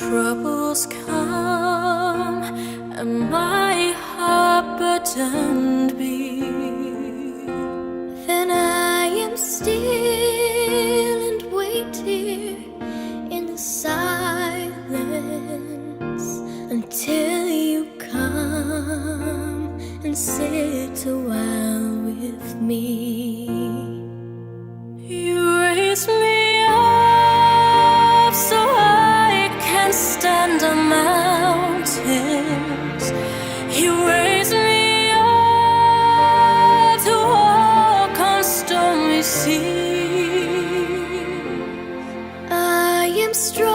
troubles come and my heart burdened be, then I am still and wait here in the silence until you come and sit a while with me. You raise me up so I can stand on mountains. You raise me up to walk on stormy seas. I am strong